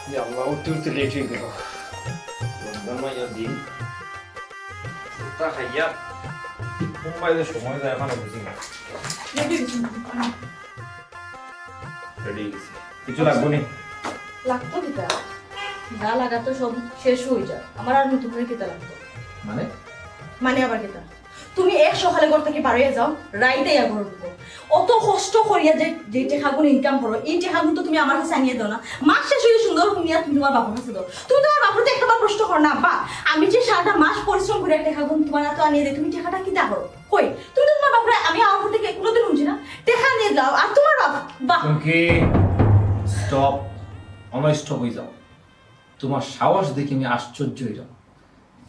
Ya Allah, utur-utur late হয়ে গেল। রমজান দিন তা খাইয়া মোবাইলের সময় যায় এখনো বুঝি না। রেডি গেছি। কিছু লাগবে নি? লাগতো কিতা যা লাগাতো সব শেষ হয়ে যায়। আমার আর নতুন করে কিতা লাগতো? মানে মানে আবার কিতা? তুমি এক সকালে ঘর থেকে বাড়িয়ে যাও, রাইতে ইয়া ঘর ঢুকো। অত কষ্ট করিয়া যে টেকাগুন ইনকাম করো, এই টেকাগুন তো তুমি আমার কাছে আনিয়ে দাও না। মাস শেষ হয়ে সুন্দর নিয়ে তুমি তোমার বাবার কাছে দাও। তুমি তোমার বাবাকে একটা বার প্রশ্ন করো না, বা আমি যে সারাটা মাস পরিশ্রম করে টেকাগুন তোমার তো আনিয়ে দিই, তুমি টেকাটা কিতা করো? কই তুমি তো তোমার বাবার, আমি আমার থেকে কোনোদিন শুনছি না টেকা নিয়ে দাও। আর তোমার বাবা বাহ তুমি স্টপ, অনস্টপ হয়ে যাও। তোমার সাহস দেখে আমি আশ্চর্য হয়ে যাও।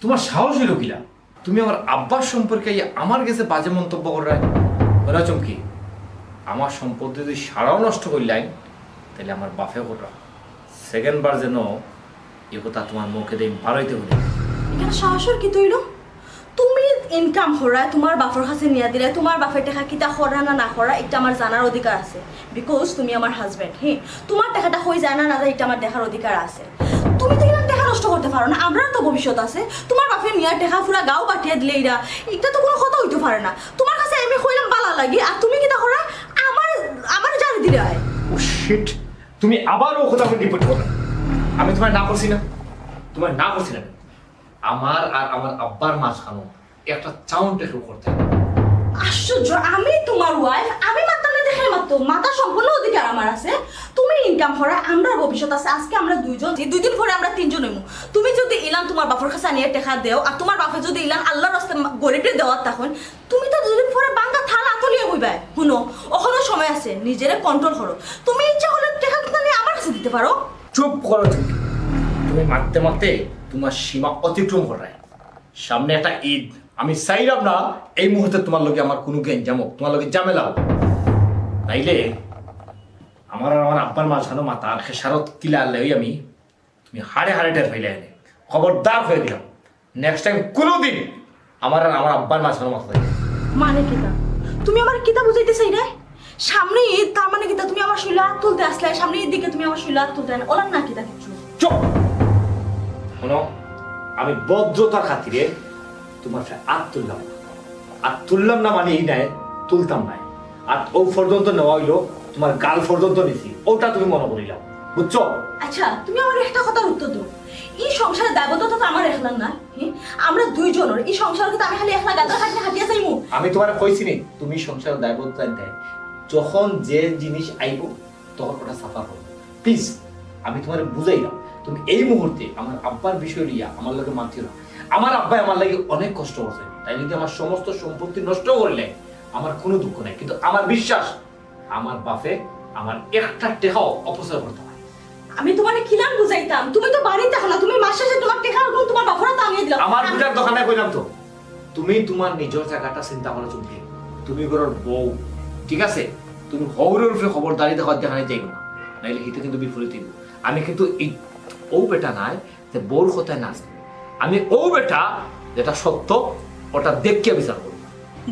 তোমার সাহস হইল কিলা? তুমি আমার আব্বার সম্পর্কে আমার কাছে বাজে মন্তব্য করায় ওরা চমকি। আমার সম্পত্তি যদি সারাও নষ্ট করলেন তাহলে আমার বাফে করা সেকেন্ড বার যেন এ কথা তোমার মুখে দিয়ে বাড়াইতে হলে। এখানে সাহসের কি তৈল? তুমি ইনকাম করা তোমার বাপর কাছে নিয়ে দিলে, তোমার বাপের টাকা কিতা করা না না করা এটা আমার জানার অধিকার আছে, বিকজ তুমি আমার হাজব্যান্ড। হ্যাঁ, তোমার টাকাটা হয়ে যায় না না যায় এটা আমার দেখার অধিকার আছে। তুমি তো এরকম টাকা নষ্ট করতে পারো না, আমরার তো ভবিষ্যৎ আছে। তোমার বাপের নিয়ে টাকা পুরা গাও পাঠিয়ে দিলে এটা তো কোনো কথা হইতে পারে না। তোমার কাছে আমি কইলাম বালা লাগি, আর তুমি কিতা করা আমার আমার জানি দিলে হয়। ও শিট, তুমি আবার ও কথা রিপিট করো। আমি তোমার না করছি না, তোমার না করছি না। আমার আর আমার আব্বার মাঝখানো একটা চাউন্ট একটু করতে হবে। আশ্চর্য, আমি তোমার ওয়াইফ, আমি মাত্র না দেখে মাত্র মাথা সম্পূর্ণ অধিকার আমার আছে। তুমি ইনকাম করা, আমরা ভবিষ্যৎ আছে। আজকে আমরা দুইজন, দুই দিন পরে আমরা তিনজন হইমু। তুমি যদি ইলান তোমার বাপের কাছে আনিয়ে টাকা দেও, আর তোমার বাপে যদি ইলান আল্লাহর রাস্তায় গরিবরে দেওয়ার তখন তুমি তো দুদিন পরে বাঙ্গা থালা আতলিয়ে বইবাই। শুনো, ওখানেও সময় আছে, নিজেরে কন্ট্রোল করো। তুমি ইচ্ছা হলে টাকা কিন্তু নিয়ে আমার কাছে দিতে পারো। চুপ করো তুমি। তুমি মারতে মারতে তোমার সীমা অতিক্রম করায়। সামনে একটা ঈদ, আমি চাইলাম না এই মুহূর্তে তোমার লগে আমার কোনো জ্ঞান জামো, তোমার লগে ঝামেলা হোক। তাইলে আমার আর আমার আব্বার মাঝখানো মাথা আর খেসারত কিলা আনলে আমি তুমি হাড়ে হাড়ে টের ফেলে এনে খবরদার হয়ে দিলাম। নেক্সট টাইম কোনোদিন আমার আর আমার আব্বার মাঝখানো মাথা থাকে। মানে কিতা তুমি আমার কিতা বুঝাইতে চাই রে? সামনে ঈদ, তার মানে কিতা তুমি আমার শুইলা হাত তুলতে আসলে? সামনে ঈদ দিকে তুমি আমার শুইলা হাত তুলতে ওলার না কিতা কিছু? চুপ শোনো, আমি ভদ্রতার খাতিরে তোমার হাত তুললাম না। আর তুললাম না মানে এই নাই তুলতাম নাই। আর ও পর্যন্ত নেওয়া হইলো, তোমার গাল পর্যন্ত নিছি, ওটা তুমি মনে করিলাম, বুঝছো? আচ্ছা, তুমি আমার একটা কথার উত্তর দাও। এই সংসারের দায়বদ্ধতা তো আমার একলার না, হ্যাঁ? আমরা দুইজনের এই সংসার কিন্তু আমি খালি একলা গাদা খাটিয়ে হাঁটিয়ে যাইমু। আমি তোমার কইছি নি তুমি সংসারের দায়বদ্ধতা দেয়, যখন যে জিনিস আইব তখন ওটা সাফা করো। প্লিজ আমি তোমার বুঝাইলাম, তুমি এই মুহূর্তে আমার আব্বার বিষয় লিয়া আমার লোকে মানছিল না। আমার আব্বাই আমার লাগে অনেক কষ্ট করছে, তাই যদি আমার সমস্ত সম্পত্তি নষ্ট করলে আমার কোনো দুঃখ নাই। কিন্তু আমার বিশ্বাস আমার বাপে আমার একটা টেকাও অপচয় করতে হয়। আমি তোমারে কিলাম বুঝাইতাম, তুমি তো বাড়িতে থাকো না। তুমি মাস শেষে তোমার টাকা এবং তোমার বাপরা তো আনিয়ে দিলাম। আমার বুঝার দোকানে কইলাম তো, তুমি তোমার নিজের জায়গাটা চিন্তা করো চলবে। তুমি ঘরের বউ, ঠিক আছে? তুমি হৌরের উপরে খবরদারি দেখার দেখানে যাইব না, নাইলে হিতে কিন্তু বিপরীত হইব। আমি কিন্তু এই ও বেটা নাই যে বউর কথায় নাচ, আমি ও বেটা যেটা সত্য ওটা দেখকে বিচার করবো।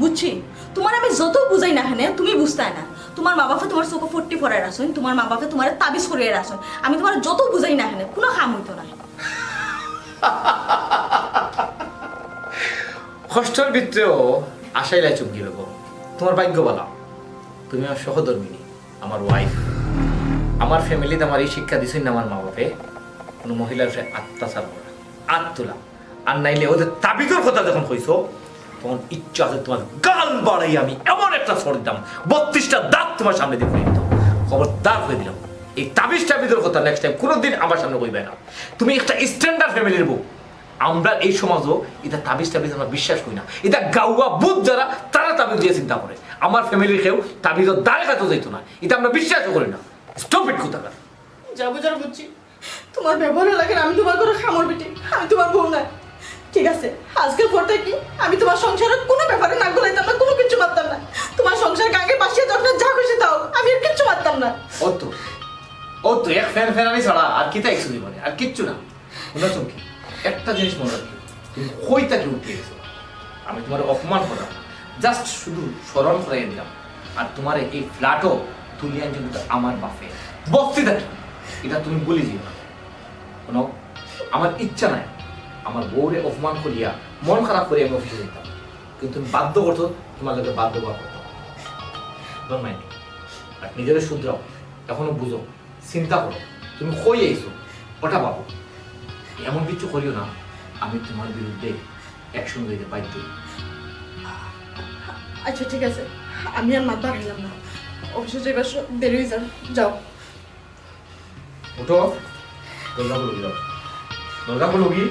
বুঝছি, তোমার আমি যত বুঝাই না কেন তুমি বুঝতে না। তোমার মা বাপে তোমার চোখে 40 পরে রাখছেন, তোমার মা বাপে তোমার তাবিজ করে রাখছেন। আমি তোমার যত বুঝাই না কেন কোনো কাম হইতো না। কষ্টের ভিতরেও আশাই লাই চুমকি দেবো। তোমার ভাগ্য বলা, তুমি আমার সহধর্মিনী, আমার ওয়াইফ। আমার ফ্যামিলিতে আমার এই শিক্ষা দিচ্ছেন না আমার মা বাপে কোনো মহিলার সাথে অত্যাচার করা, আত তোলা। আর নাইলে ওদের তাবিজের কথা যখন কইছো তখন ইচ্ছা আছে তোমার গাল বাড়াই আমি এমন একটা ছড় দিতাম, 32টা দাঁত তোমার সামনে দিয়ে ফুলে দিতাম। খবরদার হয়ে দিলাম, এই তাবিজ টাবিজের কথা নেক্সট টাইম কোনোদিন আমার সামনে কইবে না। তুমি একটা স্ট্যান্ডার্ড ফ্যামিলির বউ। আমরা এই সমাজও এটা তাবিজ টাবিজ আমরা বিশ্বাস করি না। এটা গাউয়া বুধ যারা তারা তাবিজ দিয়ে চিন্তা করে। আমার ফ্যামিলির কেউ তাবিজের দ্বারে কাছে যাইতো না, এটা আমরা বিশ্বাসও করি না। স্টপ ইট কোথাকার। যা বুঝার বুঝছি, তোমার ব্যবহার লাগে আমি তোমার কোনো খামর বেটি, আমি তোমার বউ না। ঠিক আছে, আজকের পর থেকে আমি তোমার সংসারের কোনো ব্যাপারে নাক গলাইতাম না, কোনো কিছু মারতাম না। তোমার সংসার গাঙ্গে পাশিয়ে যখন যা খুশি দাও, আমি আর কিচ্ছু মারতাম না। ও তো এক ফ্যান ফ্যানানি ছাড়া আর কি তাই শুনি মানে আর কিচ্ছু না। শোনা চমকি, একটা জিনিস মনে রাখি, তুমি কইতাকে উঠিয়ে গেছো। আমি তোমার অপমান করলাম, জাস্ট শুধু স্মরণ করাইয়া দিলাম। আর তোমার এই ফ্ল্যাটও তুলিয়ান কিন্তু আমার বাপে বস্তি দেখি, এটা তুমি বলে দিও না। শোনো, আমার ইচ্ছা নাই আমার বউরে অপমান করিয়া মন খারাপ করে আমি অফিসে যেতাম, কিন্তু তুমি বাধ্য করতো, তোমার লোকে বাধ্য করা করতো। ডোন্ট মাইন্ড, আর নিজের শুধরাও, এখনো বুঝো, চিন্তা করো, তুমি কই আইছো ওটা পাবো। এমন কিছু করিও না আমি তোমার বিরুদ্ধে অ্যাকশন দিতে বাধ্য হই। আচ্ছা ঠিক আছে, আমি আর মাথা হারিলাম না, অফিসে যাইবার দেরি হয়ে যাও। উঠো, দরজা খুলো যাও, দরজা খুলো কি।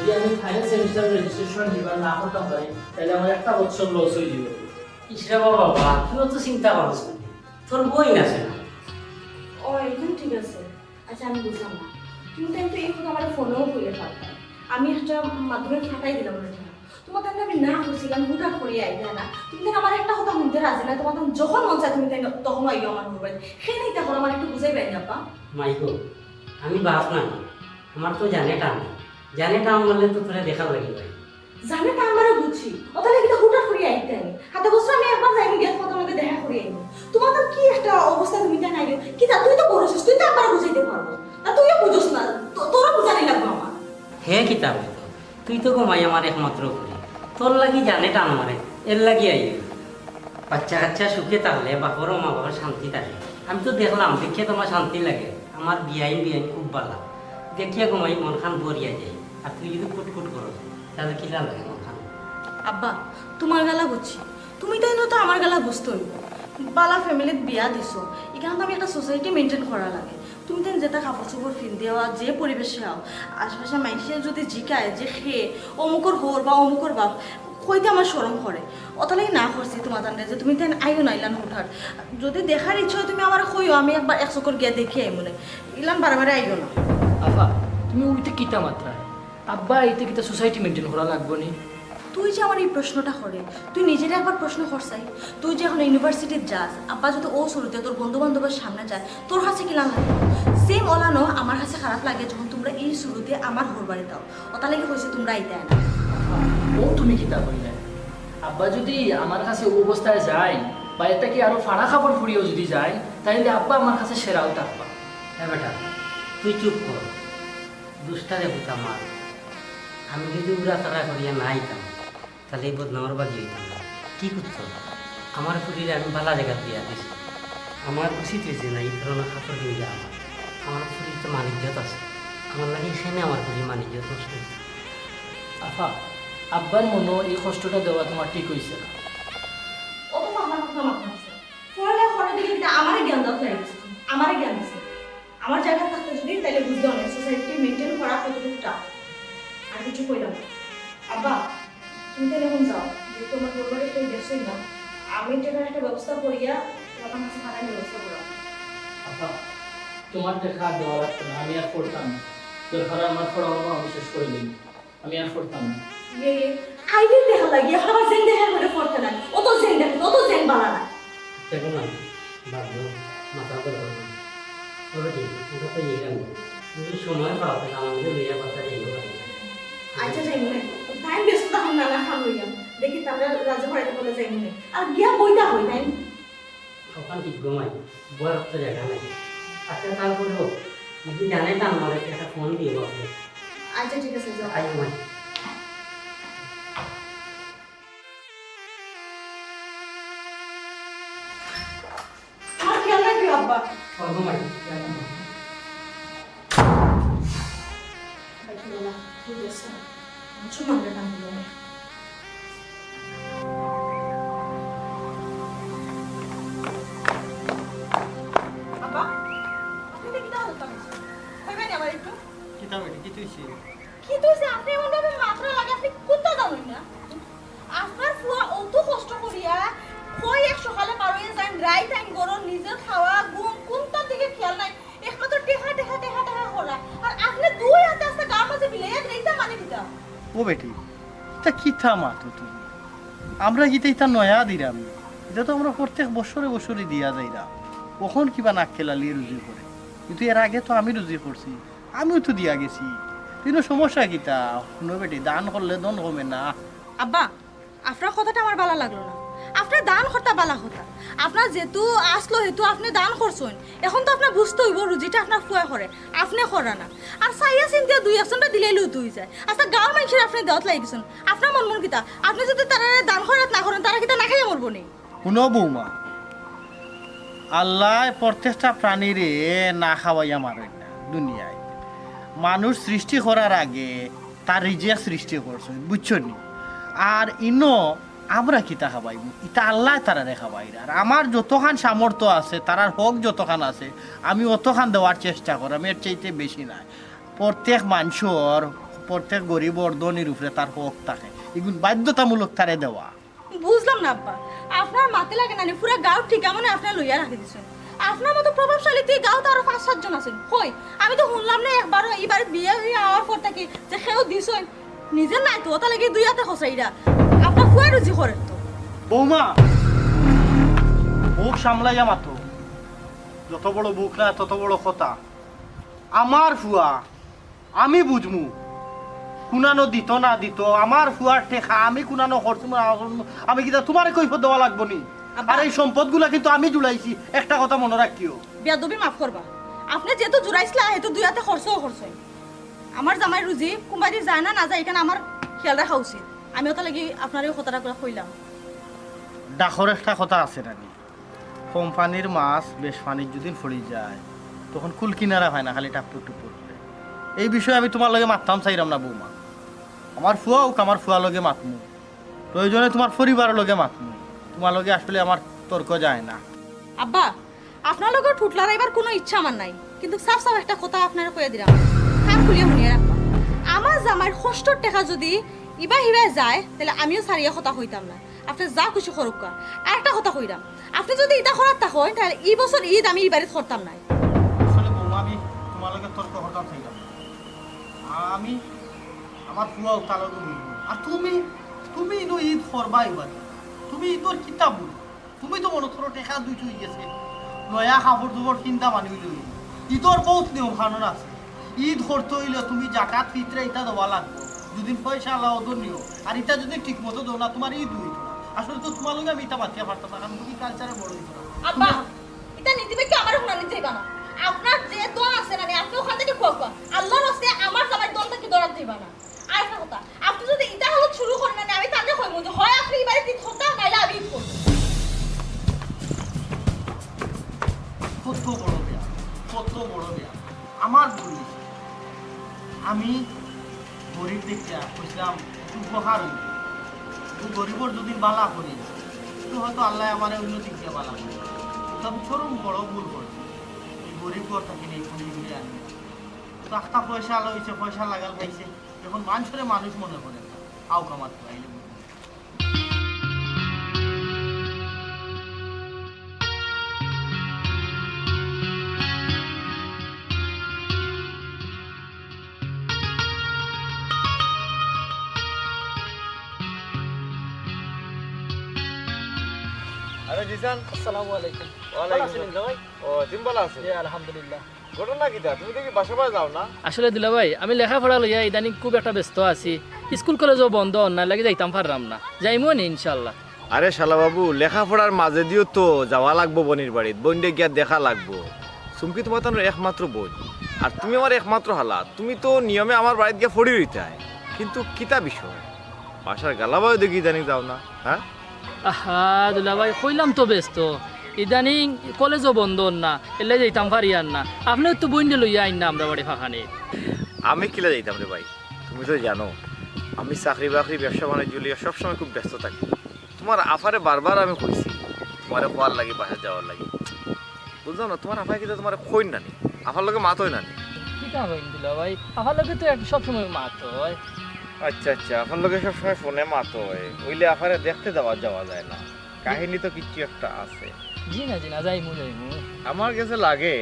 যদি আমি ফাইনাল সেমিস্টার রেজিস্ট্রেশন দিবার না করতাম পারি তাহলে আমার একটা বছর লস হয়ে যাবে। ইসরা বাবা তুইও তো চিন্তা করছ, তোর বই না সে। ও একদম ঠিক আছে। আচ্ছা আমি বুঝলাম না, তুমি তো এই কথা আমার ফোনেও কইলে পারতাম, আমি একটা মাধ্যমে ফাটাই দিলাম না। তোমার তাহলে আমি না করছিলাম, হুটাট করিয়ে আইলে না, তুমি তো আমার একটা কথা শুনতে রাজি না, তোমার যখন মন চায় তুমি তখন আইও আমার মোবাইল, সেই নেই তখন আমার একটু বুঝাই পাই না আপা। মাইকো আমি বাপ না, আমার তো জানে টান বললে তো তোরা দেখা লাগি ভাই। জানে তা আমারও বুঝছি, ওখানে কিন্তু হুটাট করিয়ে আইতে আমি হাতে বসে আমি একবার যাইনি গিয়ে তোমার তোমাকে দেখা করিয়ে আইনি। তোমার তো কি একটা অবস্থা তুমি জানাই কি তা তুই তো বড়ছিস, তুই তো একবার বুঝাইতে পারবো না, তুইও বুঝোস না, তোরা বুঝানি লাগবে আমার। হে কিতাব তো তুই তো ঘুমাই আমার একমাত্র করি, তোর লাগি জানে টান মারে, এর লাগি আই। বাচ্চা কাচ্চা সুখে থাকলে বাপরও মা বাবার শান্তি থাকে। আমি তো দেখলাম, দেখিয়ে তোমার শান্তি লাগে। আমার বিয়াইন খুব ভালো, দেখিয়া ঘুমাই মন খান বরিয়া যায়। আর তুই যদি কুটকুট করো তাহলে কি লাগে মন খান। আব্বা তোমার গালা বুঝছি, তুমি তাই তো আমার গালা বুঝতোই। বালা ফ্যামিলিত বিয়া দিছো, এখানে তো আমি একটা সোসাইটি মেনটেন করা লাগে। তুমি তেন যেটা কাপড় চোপড় ফিন দেওয়া, যে পরিবেশে আও, আশেপাশে মানুষে যদি জিকায় যে খেয়ে অমুকর হোর বা অমুকর বাপ, কইতে আমার শরম করে। অতালাই না করছি তোমার জানলে যে তুমি তেন আইও নাইলান হুঠার। যদি দেখার ইচ্ছা হয় তুমি আমার কইও, আমি একবার 1 চক্কর গিয়া দেখি আই মনে, ইলান বারে আইও না। আফা তুমি ওইতে কিতা মাত্রায় আব্বা এইতে কিতা সোসাইটি মেনটেন করা লাগবো নি? তুই যে আমার এই প্রশ্নটা করে, তুই নিজের একবার প্রশ্ন করছাই। তুই যে এখন ইউনিভার্সিটির যাস, আব্বা যদি ও শুরুতে তোর বন্ধু বান্ধবের সামনে যায়, তোর কাছে কি লাগে? সেম ওলানো আমার কাছে খারাপ লাগে যখন তোমরা এই শুরুতে আমার ঘর বাড়ি দাও, ওটা লাগে হয়েছে তোমরা আইতে না। ও তুমি কিতা কইলে? আব্বা যদি আমার কাছে ও অবস্থায় যায় বা এটা কি আরো ফাড়া খাবার ফুরিয়েও যদি যায়, তাইলে আব্বা আমার কাছে সেরাও থাকবা। হ্যাঁ বেটা তুই চুপ কর, দুষ্টারে পুতা মার। আমি যদি উড়া তারা করিয়া না আইতাম তাহলে এই বদনামর বাজি হইতাম না। কি করছো? আমার শরীরে আমি ভালো জায়গা দিয়া দিছি। আমার উচিত হয়েছে না এই ধরনের কাপড় কিনে দেওয়া। আমার শরীর তো মানিজ্যত আছে, আমার লাগে সেনে আমার শরীর মানিজ্যত নষ্ট হয়েছে। আফা আব্বার মনে এই কষ্টটা দেওয়া তোমার ঠিক হয়েছে না। ও তো আমার কথা মাথা আছে, পড়ালে পড়ে দিকে এটা আমারই জ্ঞান দাও চাই, আমারই জ্ঞান আছে। আমার জায়গা থাকতে যদি তাহলে বুঝতে অনেক সোসাইটি মেনটেন করা কতটুকু টাফ। আর কিছু কইলাম না। আব্বা তুমি তাহলে এখন যাও, যে তোমার পরিবারে কেউ দেখছই না, আমি টাকার একটা ব্যবস্থা করিয়া তোমার কাছে ভাড়ার ব্যবস্থা করা। আফা তোমার দেখা আর দেওয়া লাগতো না, আমি আর পড়তাম না। দরকার আমার পড়া আমি শেষ করে দিই, আমি আর পড়তাম না। আইডির দেখা লাগে, এখন আমার জেন দেখা করে পড়তে না, অত জেন দেখে অত জেন বাড়া না। দেখো না বাধ্য মাথা করে তবে ঠিক ওটা তো এই রাখবো। তুমি সময় পাও তাহলে আমাদের মেয়েরা কথা এগো পারে। আচ্ছা যাই মনে টাইম বেস্ট তখন নানা খান হইয়া দেখি তাহলে রাজা বাড়িতে বলে যাই মনে আর গিয়া বইটা হই টাইম তখন ঠিক ঘুমাই, বয়স তো জায়গা নাই। আচ্ছা তারপরেও যদি জানে তা আমার একটা ফোন দিয়ে বসে। আচ্ছা ঠিক আছে যাও। আই ঘুমাই। আমার খেয়াল আব্বা ঘুমাই আব্বা আপনি কি দাও কইবেন আবার একটু কিতা বেটি কি তুইছি কি তুইছে আপনি এমন ভাবে মাত্রা লাগে আপনি কোনটা জানেন না আপনার ফুয়া অত কষ্ট করিয়া কই এক সকালে পারোয়ে যান রাইট টাইম গরম নিজের খাওয়া ঘুম কোনটা দিকে খেয়াল নাই একমাত্র টেহা টেহা টেহা টেহা করা আর আপনি দুই হাতে আস্তে গার মাঝে বিলাই এইটা মানে কিটা ও বেটি তা কিতা মাতো তুমি আমরা গীতা ইতা নয়া দিলাম এটা তো আমরা প্রত্যেক বছরে বছরে দিয়া যাইরা কখন কিবা নাক খেলালি রুজি করে কিন্তু এর আগে তো আমি রুজি করছি আমিও তো দিয়া গেছি কিন্তু সমস্যা কিতা শুনো বেটি দান করলে দন কমে না আব্বা আপনার কথাটা আমার ভালো লাগলো না আপনার দান করতে বালা কথা আপনার যেহেতু আসলো হেতু আপনি দান করছেন এখন তো আপনার বুঝতে হইব রুজিটা আপনার ফুয়া করে আপনি করা না আর সাইয়া চিন্তা দুই একজনটা দিলেই লুত হয়ে যায় আচ্ছা গাঁর মানুষের আপনি দেওয়াত লাগিয়েছেন আপনার মন মন কিতা আপনি যদি তারা দান করাত না করেন তারা কিতা না খাইয়া মরবো নি শুনো বৌমা আল্লাহ প্রত্যেকটা প্রাণীরে না খাওয়াইয়া মারেন না দুনিয়ায় মানুষ সৃষ্টি করার আগে তার রিজিক সৃষ্টি করছে বুঝছো নি আর ইনো আমরা কিতা খাবাইব ইটা আল্লাহ তারারে খাবাই আর আমার যতখান সামর্থ্য আছে তারার হক যতখান আছে আমি অতখান দেওয়ার চেষ্টা করি আমি এর চাইতে বেশি নাই প্রত্যেক মানুষের প্রত্যেক গরিবর ধনীর উপরে তার হক থাকে এগুলো বাধ্যতামূলক তারে দেওয়া বুঝলাম না আব্বা আপনার মাতে লাগে না পুরো গাঁও ঠিকা মানে আপনার লইয়া রাখি দিচ্ছেন আপনার মতো প্রভাবশালী তুই গাঁও তো আরো 5-7 জন আছেন কই আমি তো শুনলাম না একবারও এইবার বিয়ে হয়ে আওয়ার পর থেকে যে সেও দিছেন নিজের নাই তো ওটা লাগে দুই হাতে খসাইরা আপনার ফুয়া রুজি করেন তো বৌমা বুক সামলাইয়া মাতো যত বড় বুক না তত বড় কথা আমার ফুয়া আমি বুঝমু কুনানো দিত না দিত আমার ফুয়ার টেকা আমি কুনানো করছু না আমি কিতা তোমার কৈফত দেওয়া লাগবো নি আর এই সম্পদগুলা কিন্তু আমি জুড়াইছি একটা কথা মনে রাখিও বেয়াদবি মাফ করবা আপনি যেহেতু জুড়াইছিলা হেতু দুই হাতে খরচও খরচই আমার জামাই রুজি কোনবাদি যায় না না যায় এখানে আমার খেয়াল রাখা উচিত আমি ওটা লাগি আপনার এই কথাটা করে কইলাম ডাকর একটা কথা আছে নানি কোম্পানির মাছ বেশ পানির যদি ফড়ি যায় তখন কুল কিনারা হয় না খালি টাপুর টুপুর করে এই বিষয়ে আমি তোমার লগে মারতাম চাইলাম না বৌমা আমার ফুয়া হোক আমার ফুয়া লগে মাতমু প্রয়োজনে তোমার পরিবারের লগে মাতমু তোমার লগে আসলে আমার তর্ক যায় না আব্বা আপনার লোকের ঠুটলার এবার কোনো ইচ্ছা আমার নাই কিন্তু সাফ সাফ একটা কথা আপনারা কইয়া দিলাম কান খুলিয়ে শুনিয়ে রাখবা আমার জামাইয়ের কষ্টর টাকা যদি ইবা হিবা যায় তাহলে আমিও সারিয়া কথা হইতাম না আপনি যা খুশি করুক আর একটা কথা কইরাম আপনি যদি এটা করার থাকেন তাহলে এই বছর ঈদ আমি এই বাড়িতে করতাম নাই আসলে বৌমা আমি তোমার লগে তর্ক করতাম চাইলাম না। আমি আমার ফুয়া হোক তার লগে মিলবো আর তুমি তুমি ইনো ঈদ করবা এবার তুমি ঈদর কিতাব বল তুমি তো মনে করো টেকা দুইটো গেছে নয়া কাপড় দুপুর চিন্তা মানি লই ঈদর বহুত নিয়ম কানুন আছে ঈদ করতে হইলে তুমি জাকাত ফিতরা ইটা দেওয়া লাগবে দুদিন পয়সা আল্লাহ ওদের নিও আর এটা যদি ঠিক মতো দেও না তোমার ঈদ হইতো না আসলে তো তোমার লগে আমি এটা বাঁচিয়ে পারতাম না কারণ তুমি কালচারে বড় হইতো না আব্বা এটা নীতিবে কি আমার শুনানি যাইবা না আপনার যে দোয়া আছে না আপনি ওখান থেকে খোকা আল্লাহর রাস্তায় আমার জামাই দোয়া থেকে দৌড়াত দিবা না আর একটা কথা আপনি যদি এটা হলো শুরু করেন না আমি তাহলে কইব যে হয় আপনি এই বাড়িতে ঈদ করতে নাইলে আমি ঈদ করব কত বড় বেয়া কত বড় বেয়া আমার ভুল হইছে। আমি গরিব দেখিয়া কইছিলাম একটু উপহার হইব গরিবর যদি বালা করি তো হয়তো আল্লাহ আমার উন্নতি দিয়ে বালা করি তবে চরম বড় ভুল করেছি এই গরিব ঘর থাকি এই ফোনগুলি আনি তো একটা পয়সা আলো হয়েছে পয়সা লাগাল খাইছে এখন মানুষের মানুষ মনে করে না আও কামাত পাইলে আরে জিসান আসসালামু আলাইকুম ওয়ালাইকুম ভালো আছেন আসসালাম। ভাই ও তুমি ভালো আছো জি আলহামদুলিল্লাহ ঘটনা কিটা তুমি দেখি বাসা বাড়ি যাও না আসলে দিলা ভাই আমি লেখাপড়া লইয়া ইদানিং খুব একটা ব্যস্ত আছি স্কুল কলেজও বন্ধ না লাগে যাইতাম পারলাম না যাইমো নি ইনশাআল্লাহ আরে শালা বাবু লেখাপড়ার মাঝে দিও তো যাওয়া লাগবো বোনের বাড়িতে বোনকে গিয়া দেখা লাগবো চুমকি তোমার তো একমাত্র বোন আর তুমি আমার একমাত্র হালা তুমি তো নিয়মে আমার বাড়িতে গিয়ে ফড়ি রইতে হয় কিন্তু কিতা বিষয় বাসার গালাবাও দেখি ইদানিং যাও না হ্যাঁ আহা দুলা ভাই কইলাম তো ব্যস্ত ইদানিং কলেজও বন্ধ না এলে যাইতাম পারি আর না আপনিও তো বইন্ডে লইয়া আইন না আমরা বাড়ি ফাঁকানে। আমি কিলা যাইতাম রে ভাই, তুমি তো জানো আমি চাকরি বাকরি ব্যবসা বাণিজ্য লিয়ে সবসময় খুব ব্যস্ত থাকি। তোমার আফারে বারবার আমি কইছি তোমার খোয়ার লাগে বাসা যাওয়ার লাগে, বুঝলো না? তোমার আফায় কিন্তু তোমার খই নানি, আফার লগে মাতই নানি। কিতা হইন দিলা ভাই, আমার লগে তো সবসময় মাত হয়। আচ্ছা আচ্ছা, আফার লগে সবসময় ফোনে মাতই, ওইলে আফারে দেখতে যাওয়া যায় না। কাহিনী তো কিছু একটা আছে। জি না যাইমু। আমার কাছে লাগে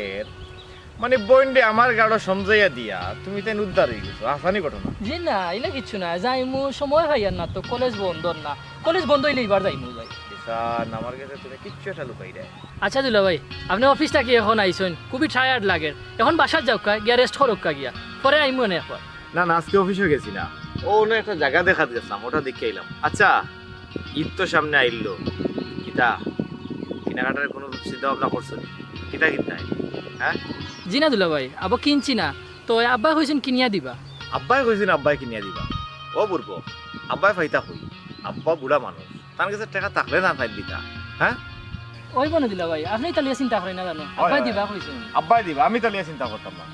মানে বইন্ডে আমার গাড়ো সমঝাইয়া দিয়া তুমি তাই উদ্ধার হয়ে গেছো, আসানি ঘটনা। জি না এলে কিচ্ছু না, যাইমু সময় হয় আর না তো, কলেজ বন্ধ না, কলেজ বন্ধ হইলে এবার যাইমু যাই। কিষান আমার কাছে তুমি কিচ্ছু একটা লুকাই দেয়। আচ্ছা দুলা ভাই, আপনি অফিসটা কি এখন আইসেন? খুবই টায়ার্ড লাগে, এখন বাসার যাও কা গিয়া রেস্ট করো কা গিয়া, পরে আইমু না একবার। না না, আজকে অফিসে গেছি না, ও অন্য একটা জায়গা দেখাতে গেছিলাম, ওটা দেখে আইলাম। আচ্ছা ঈদ তো সামনে আইলো, কিতা কেনাকাটার কোনো চিন্তা ভাবনা করছো? কিতা কিনতে হ্যাঁ? জি না দুলা ভাই, আবার কিনছি না তো, আব্বা কইছেন কিনিয়া দিবা। আব্বাই কইছেন আব্বাই কিনিয়া দিবা? ও বুড়ব আব্বাই ফাইতা কই, আব্বা বুড়া মানুষ, তার কাছে টাকা থাকলে না ফাইত দিতা। হ্যাঁ ওই বনে দিলা ভাই, আপনি তালিয়া চিন্তা করেন না জানো, আব্বাই দিবা কইছেন। আব্বাই দিবা, আমি তাহলে চিন্তা করতাম না।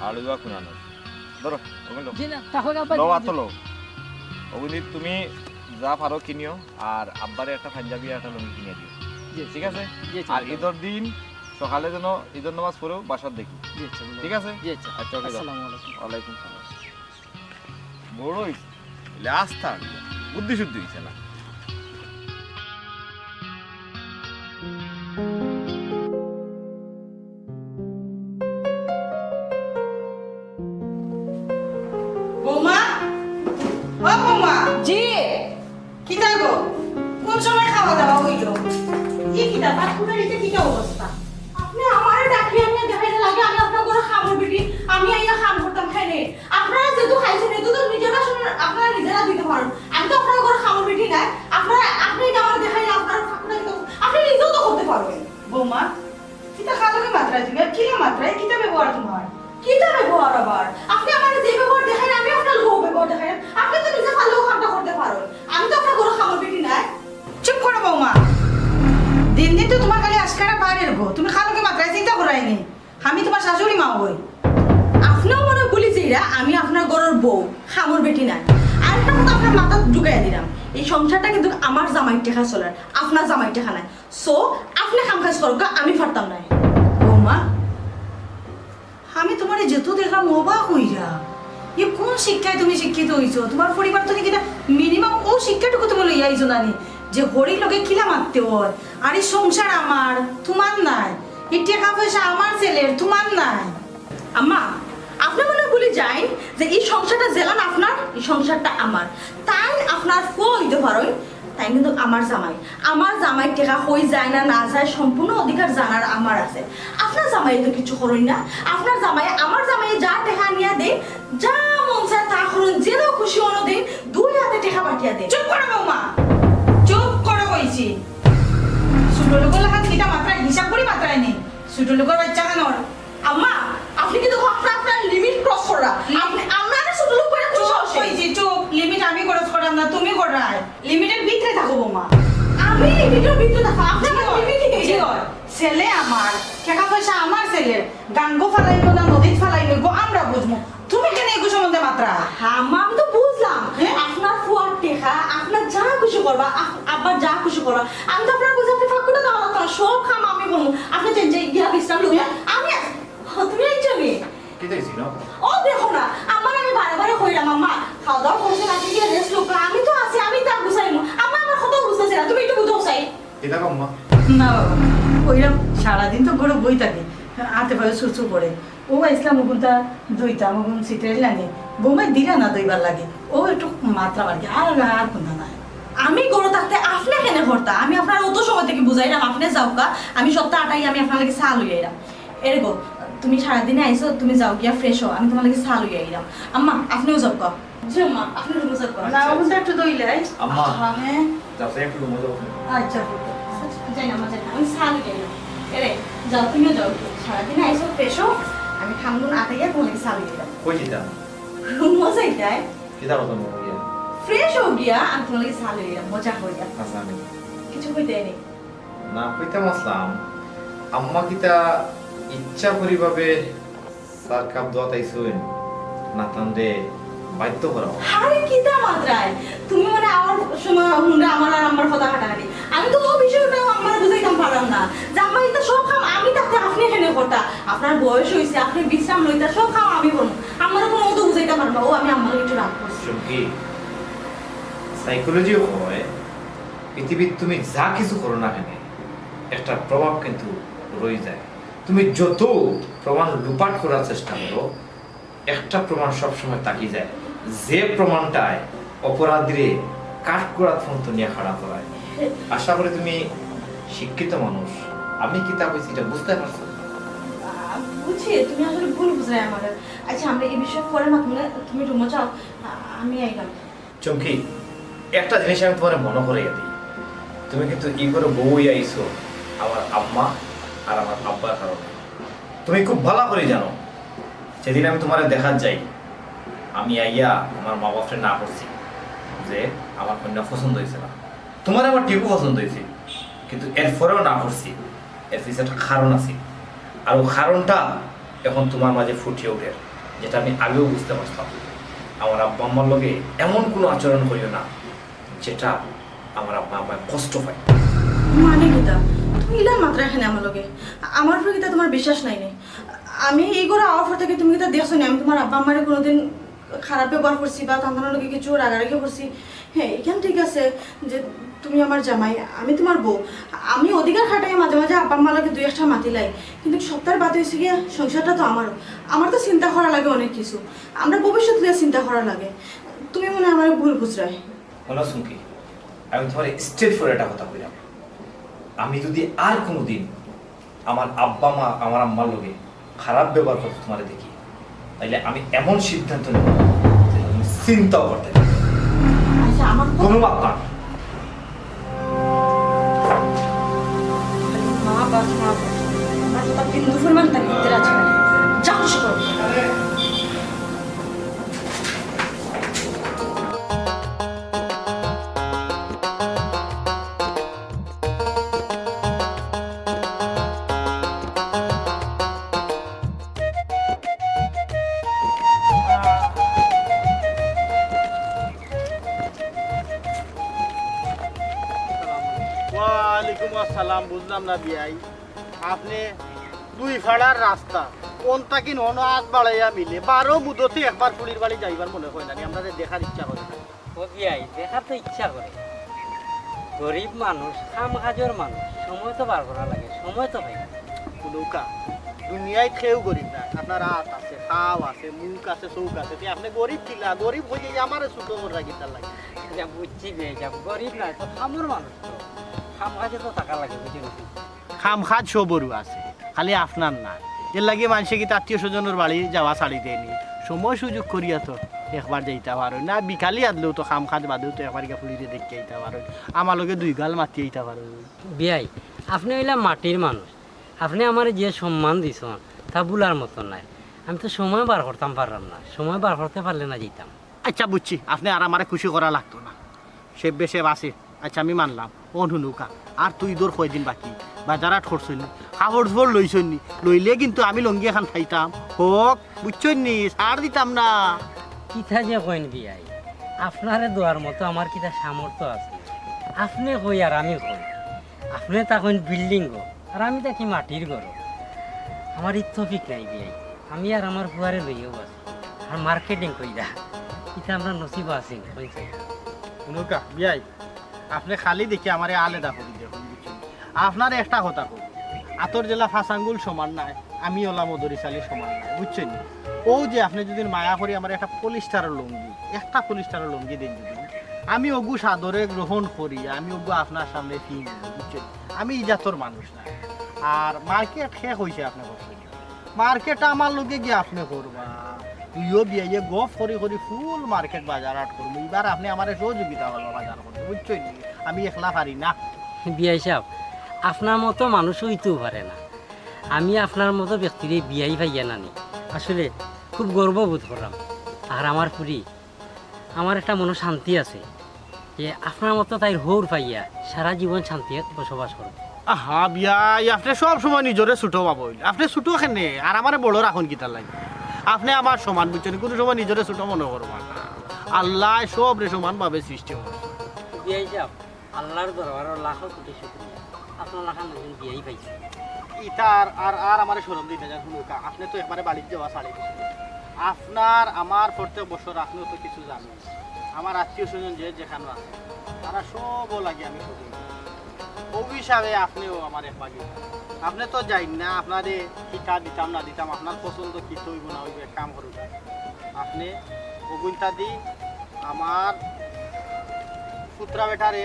আর দিবা কোনানো ধরো ওগুলো জি না তাহলে আব্বাই লো দিবা। আতলো ওগুলি তুমি যা পারো কিনিও, আর আব্বারে একটা পাঞ্জাবি আর একটা লুঙ্গি কিনে দিও, জি ঠিক আছে? জি আর ঈদের দিন সকালে যেন ঈদের নামাজ পড়েও বাসার দেখি, জি আচ্ছা ঠিক আছে? জি আচ্ছা, আচ্ছা ওকে, আসসালামু আলাইকুম। ওয়ালাইকুম সালাম। বড় হইছে এলে আস্থা বুদ্ধি শুদ্ধি হইছে না। বৌমা, ও বৌমা, জি কি গো? কোন সময় খাওয়া দাওয়া হইল? কি কিতা বাথরুমের এটা কি অবস্থা? আপনি আমারে ডাকি আমি দেখাইতে লাগে আমি আপনার ঘরে খামর বিটি আমি আইয়া খাম করতাম খাইলে আপনারা যেহেতু খাইছেন এত তো নিজেরা শুনে আপনারা নিজেরা দিতে পারেন। আমি তো আপনার ঘরে খামর বিটি নাই, আপনি এটা আমার দেখাইলে আপনার ফাঁকুটা কিন্তু আপনি নিজেও তো করতে পারবেন। বৌমা, কিতা খালোকে মাত্রা দিবে? কি মাত্রায় কিতা ব্যবহার তোমার? কিটা ব্যবহার আবার আপনি আমার যে ব্যবহার দেখাই আমি আপনার গো ব্যবহার দেখাই, আপনি তো নিজে খালেও খামটা করতে পারেন। আমি তো আপনার ঘরে খামর বিটি নাই। চুপ করো বৌমা, দিন দিন তো তোমার খালি আজকারা বাইরের গো, তুমি খালোকে মাত্রায় চিন্তা করাইনি। আমি তোমার শাশুড়ি মা হই। আপনিও মনে বলি যে আমি আপনার ঘরের বউ খামর বেটি নাই। আর একটা কথা আপনার মাথা ঢুকাইয়া দিলাম, এই সংসারটা কিন্তু আমার জামাই টেকা চলার, আপনার জামাই টেকা নাই। সো আপনি কাম কাজ করুক, আমি পারতাম না। বৌমা, আমি তোমার যেহেতু দেখলাম অবাক হইয়া, এ কোন শিক্ষায় তুমি শিক্ষিত হইছো? তোমার পরিবার তো কিনা মিনিমাম ও শিক্ষাটুকু তুমি লইয়া আইছো নানি, যে হরির লোকে কিলা মারতে হয়। আর এই সংসার আমার, তোমার নাই। এই টাকা পয়সা আমার ছেলের, তোমার নাই। আম্মা আপনি মনে বলি যাই যে এই সংসারটা জেলান আপনার, এই সংসারটা আমার, তাই আপনার ফো হইতে পারেন, তাই কিন্তু আমার জামাই টেকা হই যায় না না যায় সম্পূর্ণ অধিকার জানার আমার আছে। আপনার জামাই তো কিছু করেন না, আপনার জামাই আমার জামাই যা টেকা নিয়ে দেয়, যা মন চায় তা করুন, যেন খুশি অন্য দিন দুই হাতে টেকা পাঠিয়ে দেয়। চুপ করো বৌমা, চুপ করো কইছি। ছোট লোকের লেখা কিটা মাত্রায় হিসাব করি মাত্রায় নেই। ছোট লোকের বাচ্চা কেন? আম্মা আপনি কিন্তু আপনার লিমিট ক্রস করা, আপনি আমরা ছোট লোক করে খুশি চুপ হচ্ছে। কইছি, চুপ। লিমিট আমি খরচ করাম না, তুমি করাই। লিমিটের ভিতরে থাকো বৌমা। আমি লিমিটের ভিতরে থাকা, আপনি আমার লিমিট থেকে জি হয়। ছেলে আমার, টাকা পয়সা আমার ছেলের, গাঙ্গো ফালাইলো না নদীত ফালাইলো গো আমরা বুঝবো। তুমি কেন এগো সম্বন্ধে মাত্রা? হ্যাঁ মা আমি তো বুঝলাম, হ্যাঁ? আপনার ফুয়ার টেকা আপনার যা খুশি করবা, আব্বার যা খুশি করবা, আমি তো আপনার বুঝে আপনি ফাঁকুটা দেওয়া লাগতো না, সব খাম আমি বলবো, আপনি যে গিয়া বিশ্রাম লইয়া আমি তুমি একজনই কি দেখছি না ও দেখো না আমার আমি বারে বারে কইলাম আম্মা খাওয়া দাওয়া করছে না গিয়ে রেস্ট লোক, আমি তো আছি আমি তা গুছাইমু, আম্মা আমার কত বুঝতেছে না, তুমি একটু বুঝো চাই। এটা কম্মা না বাবা, ওইরকম সারাদিন তো গরু বই থাকে, হাতে পায়ে চুচু করে। ও ইসলাম ওগুনটা দইতা ওগুন সিটের লাগে, বৌমাই দিলা না দইবার লাগে। ও একটু মাত্রা বাড়ি আর কোনটা নাই। আমি গরু থাকতে আপনি কেন করতা, আমি আপনার অত সময় থেকে বুঝাইলাম, আপনি যাও কা, আমি সপ্তাহ আটাই আমি আপনার লাগে চা লইয়া এলাম। এরে গো তুমি সারাদিনে আইসো, তুমি যাও গিয়া ফ্রেশ হও, আমি তোমার লাগে চা লইয়া এলাম। আম্মা আপনিও যাও কা। জি আম্মা আপনি রুমে যাও কা। না ওগুনটা একটু দইলাই। আম্মা হ্যাঁ যাও একটু রুমে যাও। আচ্ছা যাই না আমার যাই না, আমি চা লইয়া এলাম। এরে যাও তুমিও যাও, সারাদিনে আইসো ফ্রেশ হও, আমি খামগুন আটাইয়া তোমার লাগে চা লইয়া এলাম। কই যেটা রুমে যাইতাই কিতা কথা মনে গিয়া ফ্রেশ হও গিয়া আমি তোমার লাগে চা লইয়া এলাম, মজা হইয়া আচ্ছা আমি কিছু কইতে নেই। না কইতাম আসলাম আম্মা কিতা ইচ্ছা করিভাবে স্যার কাপ দোয়া তাইছুন না তান্দে বাধ্য করা আরে কিতা মাত্রায় তুমি মানে আমার সময় হুন্ডা আমার আর আমার কথা হাঁটাহাঁটি আমি তো ও বিষয়টা আমার বুঝাইতাম পারলাম না যে আমার এটা সব কাম আমি থাকতে আপনি এখানে করতা আপনার বয়স হয়েছে আপনি বিশ্রাম লইতা সব কাম আমি করবো আমার কোনো ও তো বুঝাইতে পারবো ও আমি আমার একটু রাগ করছি চুমকি সাইকোলজি হয় পৃথিবীর তুমি যা কিছু করো না কেন একটা প্রভাব কিন্তু রয়ে যায় তুমি যত প্রমাণ লুপাট করার চেষ্টা করো একটা প্রমাণ সবসময় তাকিয়ে যায় যে প্রমাণটায় অপরাধীরে কাঠ করা ফোন নিয়ে খাড়া করায় আশা করি তুমি শিক্ষিত মানুষ আমি কি তা বলছি এটা বুঝতে পারছো বুঝছি তুমি আসলে ভুল বুঝলাই আমার আচ্ছা আমরা এই বিষয়ে পরে না তুমি রুমে যাও আমি আইলাম চমকি একটা জিনিস আমি তোমার মনে করে দিই তুমি কিন্তু ই করে বউই আইছো আমার আম্মা আর আমার আব্বার কারণে তুমি খুব ভালো করে জানো সেদিন আমি তোমার দেখার যাই আমি আইয়া আমার মা বাপরে না করছি যে আমার কন্যা পছন্দ হয়েছে না তোমার আমার টিপু পছন্দ হয়েছে কিন্তু এরপরেও না করছি এর পিছনে একটা কারণ আছে আর ও কারণটা এখন তোমার মাঝে ফুটিয়ে ওঠে যেটা আমি আগেও বুঝতে পারতাম আমার আব্বা আম্মার লগে এমন কোনো আচরণ করিও না যেটা আমার আব্বা আম্মায় কষ্ট পায় মানে কিতা তুমি ইলার মাত্রা এখানে আমার লগে আমার উপরে কিতা তোমার বিশ্বাস নাই নে আমি এই করে আওয়ার থেকে তুমি কিতা দেখছো না আমি তোমার আব্বা আম্মারে কোনোদিন খারাপ ব্যবহার করছি বা তান্তানোর লগে কিছু রাগারাগি করছি হ্যাঁ এখানে ঠিক আছে যে তুমি আমার জামাই আমি তোমার বউ আমি অধিকার খাটাই মাঝে মাঝে আব্বা আম্মার লগে দুই একটা মাতি লাই কিন্তু সপ্তাহের বাদ হয়েছে গিয়ে সংসারটা তো আমারও আমার তো চিন্তা করা লাগে অনেক কিছু আমরা ভবিষ্যৎ নিয়ে চিন্তা করা লাগে তুমি মনে হয় আমার ভুল বুঝরাই বলো শুনকি আমি তোমার স্ট্রেট ফর একটা কথা কইলাম আমি যদি আর কোনোদিন আমার আব্বা মা আমার আম্মার লগে খারাপ ব্যবহার করতে তোমার দেখি তাইলে আমি এমন সিদ্ধান্ত নেব যে তুমি চিন্তাও করতে পারবে না। আচ্ছা আমার কোনো বাপ না মা বাস মা আমার তো বিন্দু পরিমাণ তার ভিতরে আছে না যা খুশি করো ওয়ালাইকুম আসসালাম বুঝলাম না বিয়াই আপনি দুই ফাড়ার রাস্তা কোনটা কি নন আগ বাড়াইয়া মিলে 12 বুধতে একবার পুলির বাড়ি যাইবার মনে হয় না আমরা দেখার ইচ্ছা করে না। ও বিয়াই দেখার তো ইচ্ছা করে গরিব মানুষ কাম কাজের মানুষ সময় তো বার করা লাগে সময় তো পাই না। নৌকা দুনিয়ায় খেয়েও গরিব না আপনার হাত আছে খাও আছে মুখ আছে চৌক আছে তে আপনি গরিব কিলা গরিব হয়ে যে আমার ছোট করে রাখি তার লাগে যা বুঝছি বিয়াই যা গরিব না তো কামর মানুষ তো কাম কাজে তো টাকা লাগে বুঝি নাকি খাম খাজ সবরু আছে খালি আপনার না এর লাগে মানুষে কি আত্মীয় স্বজনের বাড়ি যাওয়া ছাড়ি দেয়নি সময় সুযোগ করিয়া তো একবার যাইতে পারো না বিকালি আদলেও তো খাম খাজ বাদেও তো একবার গিয়ে ফুলিরে দেখতে আইতে পারো আমার লগে দুই গাল মাতি আইতে পারো বিয়াই আপনি হইলাম মাটির মানুষ আপনি আমার যে সম্মান দিছেন তা ভুলার মতন নাই আমি তো সময় বার করতাম পারলাম না সময় বার করতে পারলে না যেতাম আচ্ছা বুঝছি আপনি আর আমারে খুশি করা লাগতো না সে বেশে বাসে আচ্ছা আমি মানলাম ও নুনুকা আর তুই তোর কয়দিন বাকি বাজারাট করছনি কাপড় চোপড় লইছনি লইলে কিন্তু আমি লঙ্গি এখন খাইতাম হোক বুঝছনি ছাড় দিতাম না কিতা যে কইন বিয়াই আপনারে দোয়ার মতো আমার কিতা সামর্থ্য আছে আপনি কই আর আমি কই আপনি তা কইন বিল্ডিং গো আর আমি তা কি মাটির ঘর আমার ইত্তফিক নাই বিয়াই আমি আর আমার ফুয়ারে লইও আছি আর মার্কেটিং কইরা কিতা আমরা নসিব আছি কইছে নুনুকা বিয়াই আপনি খালি দেখি আমারে আলাদা করে দেখুন বুঝছেন আপনার একটা কথা কই আতর জেলা ফাঁসাঙ্গুল সমান নাই আমি ওলা মদরি চালি সমান নাই বুঝছেন ও যে আপনি যদি মায়া করি আমার একটা পলিস্টারের লুঙ্গি দিন যদি আমি ওগু সাদরে গ্রহণ করি আমি ওগু আপনার সামনে ফিন বুঝছেন আমি ইজাতর মানুষ না আর মার্কেট শেষ হয়েছে আপনি বলছেন মার্কেট আমার লোকে গিয়ে আপনি করবা তুইও বিয়ে গফ করি ফুল মার্কেট বাজার আট করবো এবার আপনি আমার সহযোগিতা করবো বাজার করতে বুঝছেন আমি একলা পারি না বিয়াই সাহেব আপনার মতো মানুষ হইতেও পারে না আমি আপনার মতো ব্যক্তির বিয়াই ভাইয়া নানি আসলে খুব গর্ববোধ করলাম আর আমার পুরি আমার একটা মনে শান্তি আছে যে আপনার মতো তাই হৌর পাইয়া সারা জীবন শান্তি বসবাস করব আহা বিয়াই আপনি সব সময় নিজরে ছোটো পাবই আপনি ছোটো খেনে আর আমার বড় রাখুন কিতার লাগে আপনি আমার সমান বুঝছেন কোনো সময় নিজরে ছোটো মনে করবেন না আল্লাহ সব রে সমানভাবে সৃষ্টি করে বিয়াই যাব আল্লাহর দরবারে লাখো কোটি শুকরিয়া আপনার লাখান নতুন বিয়াই পাইছে ইতার আর আর আমার সরম দিতে যান শুনুকা আপনি তো একবারে বাড়ির যাওয়া ছাড়ি দিচ্ছেন আপনার আমার প্রত্যেক বছর আপনিও তো কিছু জানেন আমার আত্মীয় স্বজন যে যেখানে আছে তারা সবও লাগে আমি করি অভিশাপে আপনিও আমার এক বাগি আপনি তো যাই না আপনারে টিকা দিতাম না দিতাম আপনার পছন্দ কি হইব না হইব এক কাম করুন আপনি অগুনটা দি আমার পুত্রা বেটারে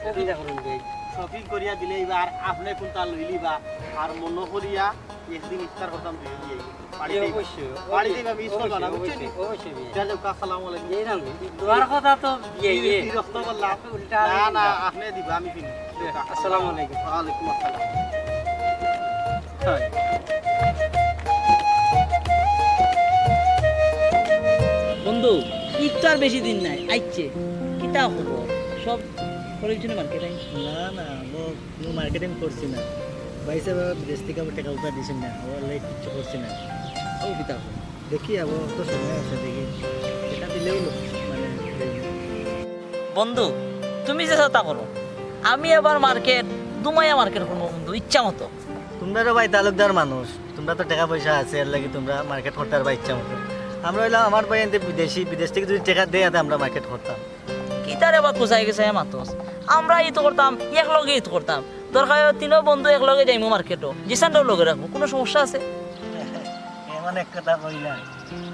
কবিতা করুন বিয়াই শপিং করিয়া দিলে এবার আপনি কোনটা লইলিবা আর মনে করিয়া একদিন ইফতার করতাম দুই দিয়ে বাড়ি দিবা মিস করবা না বুঝছেন অবশ্যই বিয়াই যা যাও আসসালামু আলাইকুম এই রঙ দোয়ার কথা তো বিয়াই কি রক্ত বললা না না আপনি দিবা আমি কিনি আসসালামু আলাইকুম ওয়া আলাইকুম আসসালাম বন্ধু ঈদ তো আর বেশি দিন নাই আইছে কিতা হবো সব করেছিল মার্কেটিং না না কোনো মার্কেটিং করছি না ভাই সাহেব বিদেশ থেকে আমার টাকা উঠা দিছেন না ও লাইট কিছু করছি না ও কিতা হবো দেখি আবার তো সময় আছে দেখি এটা দিলেও মানে বন্ধু তুমি যে তা করো আমি এবার মার্কেট দুমাইয়া মার্কেট করবো বন্ধু ইচ্ছা মতো তোমরা তো ভাই তালুকদার মানুষ তোমরা তো টাকা পয়সা আছে এর লাগে তোমরা মার্কেট করতে পারবা ইচ্ছা মতো আমরা হইলাম আমার ভাই এনতে বিদেশ থেকে যদি টাকা দেয় আমরা মার্কেট করতাম কিতারে বা কোথায় গেছে মাতস আমরা ঈদ করতাম একলগে ঈদ করতাম দরকার তিনও বন্ধু একলগে যাইমু মার্কেটও জিসানটাও লগে রাখবো কোনো সমস্যা আছে এমন এক কথা কইলা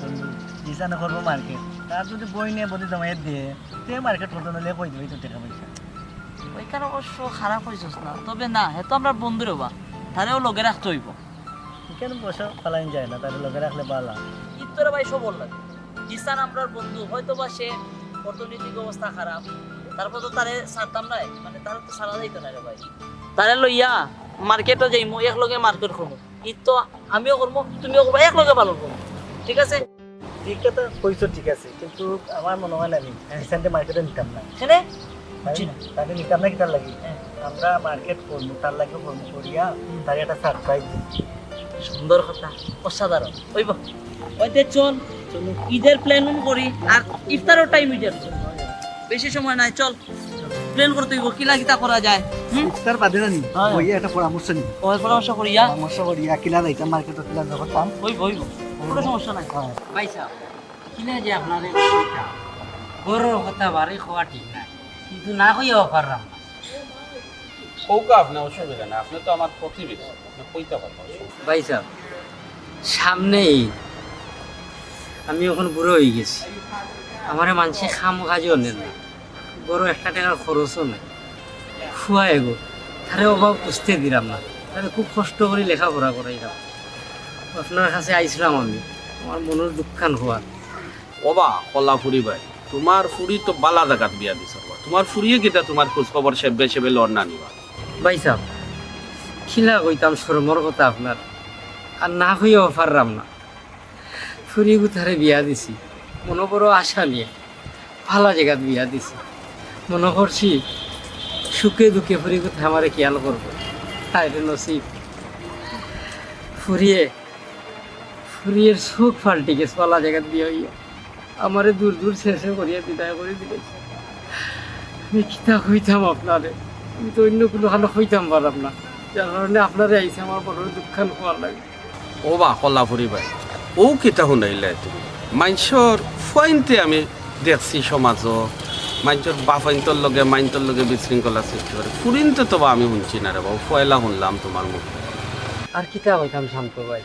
বন্ধু জিসানো করবো মার্কেট তার যদি বই নিয়ে বদি জমাই দিয়ে তে মার্কেট করতে নিলে কই দিবি তো টাকা পয়সা ওইখানে অবশ্য খারাপ হয়েছিস না তবে না এত আমরা বন্ধুরও বা তারেও লগে রাখতে হইব কেন পয়সা পালাইন যায় না তার লগে রাখলে ভালো ঈদ তোরা ভাই সবল লাগে জিসান আমরার বন্ধু হয়তো বা সে অর্থনৈতিক অবস্থা খারাপ তারপর তো তারে ছাড়তাম নাই মানে তার তো ছাড়া যাইতো না রে ভাই তারে লইয়া মার্কেটও যাইমু একলগে মার্কেট করবো ঈদ তো আমিও করবো তুমিও করবো একলগে পালন করবো ঠিক আছে ঠিক কথা কইছো ঠিক আছে কিন্তু আমার মনে হয় না আমি রিসেন্টলি মার্কেটে নিতাম না সেনে তাকে নিতাম না কি তার লাগে আমরা মার্কেট করবো তার লাগে করবো করিয়া তার একটা সারপ্রাইজ সুন্দর কথা অসাধারণ হইব ওইতে চল ঈদের প্ল্যান করি আর ইফতারও টাইম ঈদের বেশি সময় নাই চল প্ল্যান করতে হইব কিলা কিতা করা যায় ইফতার বাদে না নি বইয়া একটা পরামর্শ নি ওই পরামর্শ করিয়া পরামর্শ করিয়া কিলা যাইতাম মার্কেটে কিলা যখন পাম হইব হইব কোনো সমস্যা নাই ভাই সাহেব কিনা যে আপনারে কইতা গরুর কথা বাড়ি খাওয়া ঠিক নাই কিন্তু না কইয়াও পারলাম না কৌকা আপনি অসুবিধা না আপনি তো আমার প্রতিবেশী আপনি কইতে পারবেন ভাই সাহেব সামনে ঈদ আমি এখন বুড়ো হয়ে গেছি আমার মানুষে খাম কাজও নেন না বড় একটা টাকার খরচও নেই খুয়া এগো তারে অভাব বুঝতে দিলাম না তাহলে খুব কষ্ট করে লেখাপড়া করাইলাম আপনার কাছে আইছিলাম আমি আমার মনের দুঃখান হওয়া ওবা কলা ফুরি ভাই তোমার ফুরি তো বালা জায়গাত বিয়া দিছে তোমার ফুরিয়ে গেটা তোমার খোঁজ খবর সেবে সেবে লড় না নিবা ভাই সাহেব খিলা কইতাম শরমর কথা আপনার আর না হইয়াও পারলাম না ফুরি গুথারে বিয়া দিছি মনে বড় আশা নিয়ে ভালো জায়গাত বিয়া দিছি মনে করছি সুখে দুঃখে ফুরি গুথা আমারে খেয়াল করবো তাই নসিব ফুরিয়ের সুখ ফাল্টি গেছে ভালো জায়গাত বিয়া হইয়া আমারে দূর দূর শেষে করিয়া বিদায় করে দিয়েছে আমি কিতা হইতাম আপনারে আমি তো অন্য কোনো খানো হইতাম পারলাম না যার কারণে আপনারে আইসে আমার বড় দুঃখান হওয়ার লাগে ওবা কলা ফুরি ভাই ও কিতা শুনাইলে তুমি মাইনসর ফাইনতে আমি দেখছি সমাজ মাইনসর বাফাইন্তর লগে মাইন্তর লগে বিশৃঙ্খলা সৃষ্টি করে ফুরিনতে তো বা আমি শুনছি না রে বাবু ফয়লা শুনলাম তোমার মুখে আর কিতা হইতাম শান্ত ভাই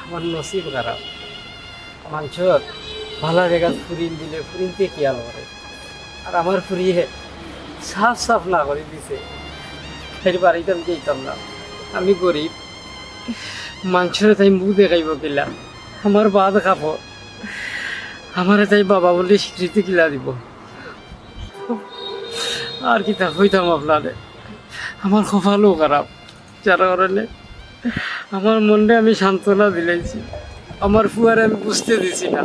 আমার নসিব খারাপ মানুষের ভালো জায়গা ফুরিন দিলে ফুরিনতে খেয়াল করে আর আমার ফুরিয়ে সাফ সাফ না করে দিছে ফের বাড়িতে আমি যেতাম না আমি গরিব মানুষের তাই মুখ দেখাইব কিলা আমার বাদ খাব আমার তাই বাবা বলে স্বীকৃতি কিলা দিব আর কিতা হইতাম আপনারে আমার কপালও খারাপ যার কারণে আমার মনে আমি সান্ত্বনা দিলাইছি আমার ফুয়ারে আমি বুঝতে দিছি না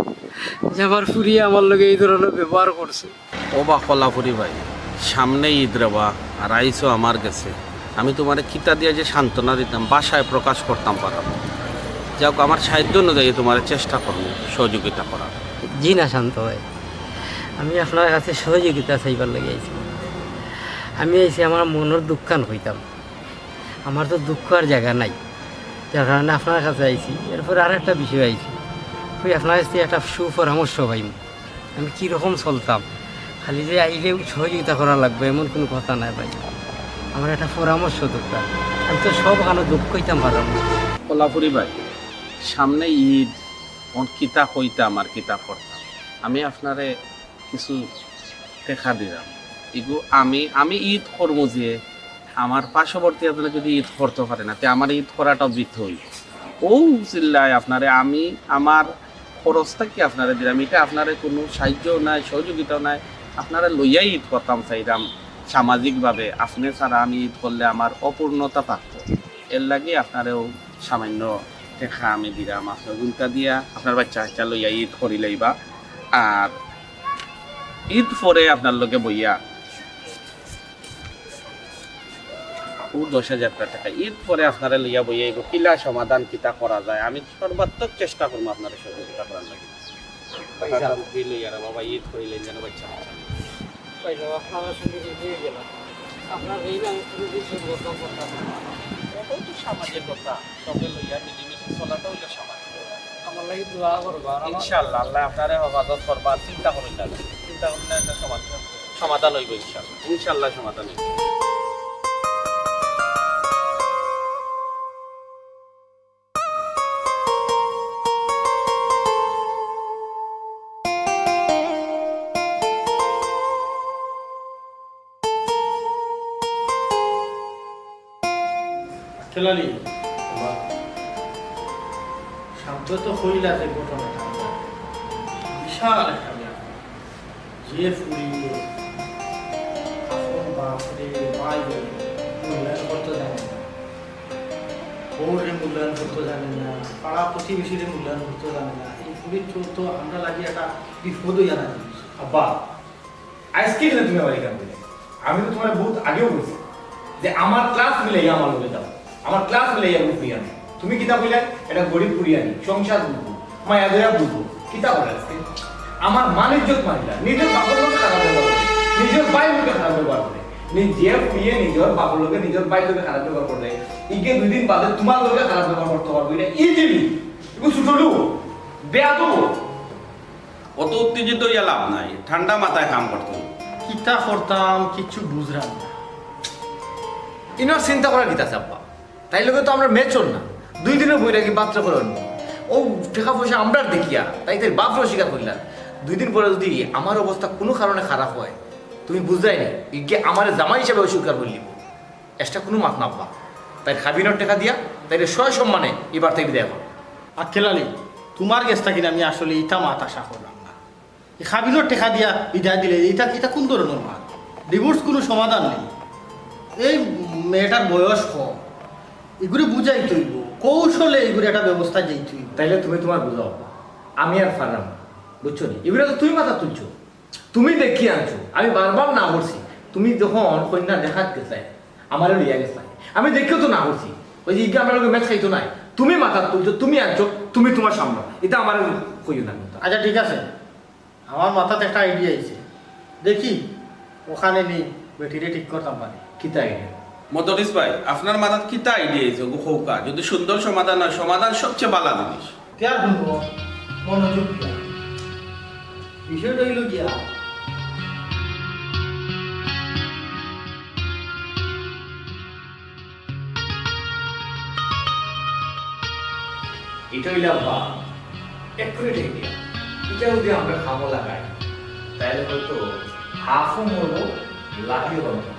যে আমার ফুরিয়ে আমার লগে এই ধরনের ব্যবহার করছে ওবা কলা ফুরি ভাই সামনে ঈদ রেবা আর আইসো আমার কাছে আমি তোমার কিতা দিয়ে যে সান্ত্বনা দিতাম বাসায় প্রকাশ করতাম পারাম। যাক আমার সাহায্য অনুযায়ী তোমার চেষ্টা করবো সহযোগিতা করার। জি না শান্ত ভাই, আমি আপনার কাছে সহযোগিতা চাইবার লাগে আইছি। আমি আইছি আমার মনের দুঃখান হইতাম, আমার তো দুঃখ আর জায়গা নাই, যার কারণে আপনার কাছে আইছি। এরপরে আর একটা বিষয় আইছি, ওই আপনার কাছে একটা সুপরামর্শ পাইম, আমি কীরকম চলতাম। খালি যে আইলে সহযোগিতা করা লাগবে এমন কোনো কথা নাই ভাই, আমার একটা পরামর্শ দরকার। আমি তো সব কারণে দুঃখ হইতাম পারলাম না। কলাপুরি ভাই, সামনে ঈদ, কিতা হইতাম আর কিতা করতাম, আমি আপনারে কিছু দেখা দিলাম। এগু আমি ঈদ করবো যে আমার পার্শ্ববর্তী আপনারা যদি ঈদ করতে পারে না, তে আমার ঈদ করাটাও বৃথ হইল। ও চিল্লায় আপনারে আমি আমার খরচটা কি আপনারা দিলাম, এটা আপনারে কোনো সাহায্যও নাই সহযোগিতাও নাই, আপনারা লইয়াই ঈদ করতাম চাইলাম সামাজিকভাবে। আপনি ছাড়া আমি ঈদ করলে আমার অপূর্ণতা থাকতো, এর লাগে আপনারেও সামান্য দেখা আমি দিলাম। আপনার গুনটা দিয়া আপনার বাচ্চা লইয়া ঈদ করি লইবা, আর ঈদ পরে আপনার লগে বইয়া ও 10,000 টাকা ঈদ পরে আপনারা লইয়া বইয়া এগো কিলা সমাধান কিতা করা যায় আমি সর্বাত্মক চেষ্টা করবো আপনারা সহযোগিতা করার লাগে। লইয়া বাবা ঈদ করিলেন যেন বাচ্চা আপনার সঙ্গে গেলাম, আপনার এই সামাজিক কথা সবে লইয়া মিলিমিশি চলাটা হইলো সমাজ। আমার লাগে দোয়া করবো। ইনশাআল্লাহ আল্লাহ আপনারে হেফাজত করবার চিন্তা করুন না, চিন্তা করুন না, একটা সমাধান হইব ইনশাআল্লাহ, ইনশাআল্লাহ সমাধান হইব। খেলালি শান্ত তো হইলা যে ঘটনাটা বিশাল একটা ব্যাপার। যে ফুরিয়ে এখন বাপরে ভাই মূল্যায়ন করতে জানে না, বউরে মূল্যায়ন করতে জানে না, পাড়া প্রতিবেশীরে মূল্যায়ন করতে জানে না। এই ফুরির তো আমরা লাগি একটা বিপদ হইয়া না জিনিস। আব্বা আজকে কেন তুমি আমার এখান থেকে? আমি তো তোমার বহুত আগেও বলছি যে আমার ক্লাস মিলাই আমার লোকে দাও, আমার ক্লাস মিলাই আমি ফ্রি আনি। তুমি কিতা বললে এটা গরিব পুরি আনি, সংসার বুঝবো, মায়া দয়া বুঝবো, কিতা বলে আজকে আমার মান ইজ্জত মানিলা, নিজের বাপের লোকে খারাপ ব্যবহার করে, নিজের ভাই লোকে খারাপ ব্যবহার করে, নিজে ফুরিয়ে নিজের বাপের লোকে নিজের ভাই লোকে খারাপ ব্যবহার করে, ইকে 2 দিন বাদে তোমার লোকে খারাপ ব্যবহার করতে পারবো, এটা ইজিলি এগুলো ছুটলু বেয়া দেবো। অত উত্তেজিত হইয়া লাভ নাই, ঠান্ডা মাথায় কাম করতে হবে। কিতা করতাম কিছু বুঝলাম না। ইনার চিন্তা করার কিতা আছে আব্বা? তাই লোকে তো আমরা মেচর না, 2 দিনের বই রাখি পাত্র করে আনবো। ও টাকা পয়সা আমরা দেখিয়া তাই তাই বাপরও স্বীকার করলাম। 2 দিন পরে যদি আমার অবস্থা কোনো কারণে খারাপ হয়, তুমি বুঝাই না ইকে আমার জামাই হিসাবে অস্বীকার করলি, এক্সট্রা কোনো মাত না আব্বা। তাই খাবিনের টাকা দিয়া তাই সয় সম্মানে এবার তাই বিদায় করো। আর খেলালি তোমার গেছটা কিনা আমি আসলে এটা মাত আশা করলাম না। এই খাবিনোর টেকা দিয়া বিদায় দিলে এটা কোন ধরনের মাত? ডিভোর্স কোনো সমাধান নেই। এই মেয়েটার বয়স কম, এগুলি বুঝাই তৈব, কৌশলে এগুলি একটা ব্যবস্থা যেই তৈব। তাইলে তুমি তোমার বুঝাও, আমি আর পারলাম না, বুঝছো নি? এগুলো তো তুমি মাথা তুলছো, তুমি দেখিয়ে আনছো। আমি বারবার না করছি, তুমি যখন কন্যা দেখাতে চাই আমারও লিয়া গেছে, আমি দেখেও তো না করছি। ওই যে ইগে আমার ম্যাচ খাইতো নাই, তুমি মাথা তুলছো, তুমি আনছো, তুমি তোমার সামনে, এটা আমার কইও না। আচ্ছা ঠিক আছে, আমার মাথাতে একটা আইডিয়া আছে, দেখি ওখানে নেই বেটিরে ঠিক করতাম পারি। কিতা আইডিয়া? মদরিস ভাই, আপনার মাথাত কিতা আইডিয়া আছে হোকা? যদি সুন্দর সমাধান হয়, সমাধান সবচেয়ে ভালো জিনিস। কেয়ার শুনবো মনোযোগ দিয়া, বিষয়টা হইল গিয়া এটা হইলে আব্বা একুরেট আইডিয়া। এটা যদি আমরা খামো লাগাই তাহলে হয়তো হাফও মরবো, লাঠিও হবে না।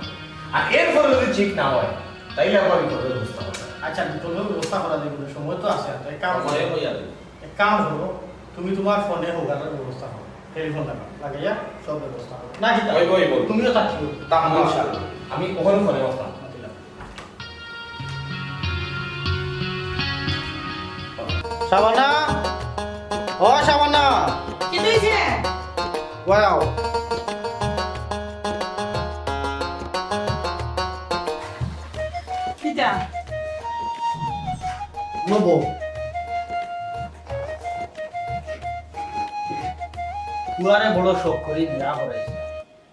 আর এরপরে যদি ঠিক না হয় তাইলে আবার বিপদের ব্যবস্থা হবে। আচ্ছা বিপদের ব্যবস্থা করা যাবে, সময় তো আছে। এক কাম মনে হইয়া যাবে। এক কাম করো, তুমি তোমার ফোনে হোগাটার ব্যবস্থা করো, টেলিফোন লাগাইয়া সব ব্যবস্থা করো না। কি তুমিও থাকিও আমি ওখানে ফোনে বসতাম। শাবানা, ও শাবানা, কি হইছে? ওয়াও নব ফুয়ারে বড় শখ করে বিয়া করাইছে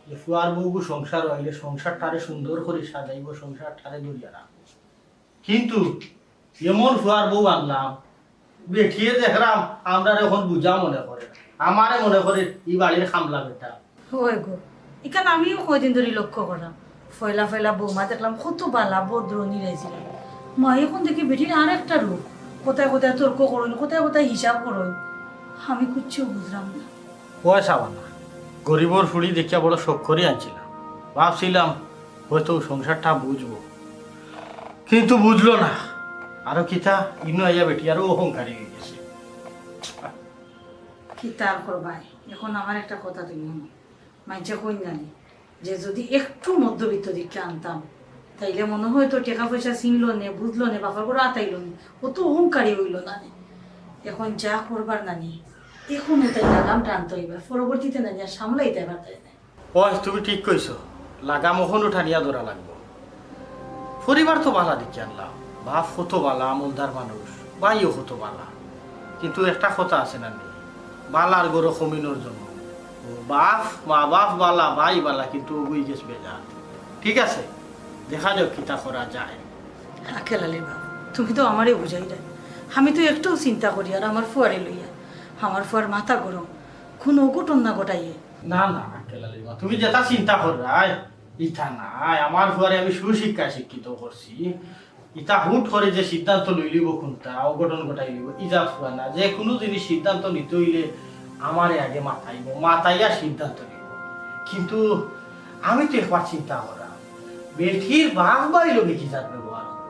যে ফুয়ার বউ সংসার হইলে সংসারটারে সুন্দর করে সাজাইব, সংসারটারে ধরিয়া রাখবো। কিন্তু এমন ফুয়ার বউ আনলাম, বেঠিয়ে দেখলাম আমরা এখন বুঝা মনে করে, আমারে মনে করে এই বাড়ির খামলা বেটা। হয় গো, এখানে আমিও কয়দিন ধরে লক্ষ্য করলাম, ফয়লা ফয়লা বৌমা দেখলাম কত বালা ভদ্র নিরাইছিল। মা এখন দেখি বেটির আর একটা রূপ, কোথায় কোথায় তর্ক করুন, কোথায় কোথায় হিসাব করুন, আমি কিচ্ছু বুঝলাম না। পয়সা বানা গরিবর ফুড়ি দেখিয়া বড় শখ করে আনছিলাম, ভাবছিলাম হয়তো সংসারটা বুঝবো, কিন্তু বুঝলো না। আরো কিতা ইনো আইয়া বেটি আরো অহংকারী হয়ে গেছে। কি তার করবাই, এখন আমার একটা কথা তুমি মাইনছে কই জানি যে যদি একটু মধ্যবিত্ত দিককে আনতাম তাইলে মনে হয় তো টাকা পয়সা চিনলো নে, বুঝলো নে, বাপা করে আতাইলো নে, ও তো অহংকারী হইল না নে। এখন যা করবার নানি এখনও তাই লাগাম টানতে হইবার, পরবর্তীতে নানি আর সামলাইতে পারতাই না। ওই তুমি ঠিক কইছো, লাগাম ওখন উঠানিয়া ধরা লাগবো। পরিবার তো বালা দেখি আনলাম, বাপ কত বালা, আমলদার মানুষ, ভাইও কত বালা, কিন্তু একটা কথা আছে না নি, বালার গরো কমিনোর জন্য বাপ মা বাপ বালা, ভাই বালা, কিন্তু বই গেছে বেজা। ঠিক আছে, দেখা যাক কিতা করা যায়। আকেলালি বাপ, তুমি তো আমারই বুঝাই দেয়, আমি তো একটু চিন্তা করি আর আমার ফুয়ারে লইয়া, আমার ফুয়ার মাথা গরম, কোনো অঘটন না ঘটাইয়ে। না না কেলালিমা, তুমি যেটা চিন্তা করাই ইটা নাই, আমার ঘরে আমি সুশিক্ষা শিক্ষিত করছি, ইটা হুট করে যে সিদ্ধান্ত লইলিব কোনটা অঘটন ঘটাই লিব ইজা ফুয়া না। যে কোনো জিনিস সিদ্ধান্ত নিতে হইলে আমারে আগে মাথাইয়া সিদ্ধান্ত নিব। কিন্তু আমি তো একবার চিন্তা করা বেঠির বাঘ বাই লোকে কি যার ব্যবহার করে,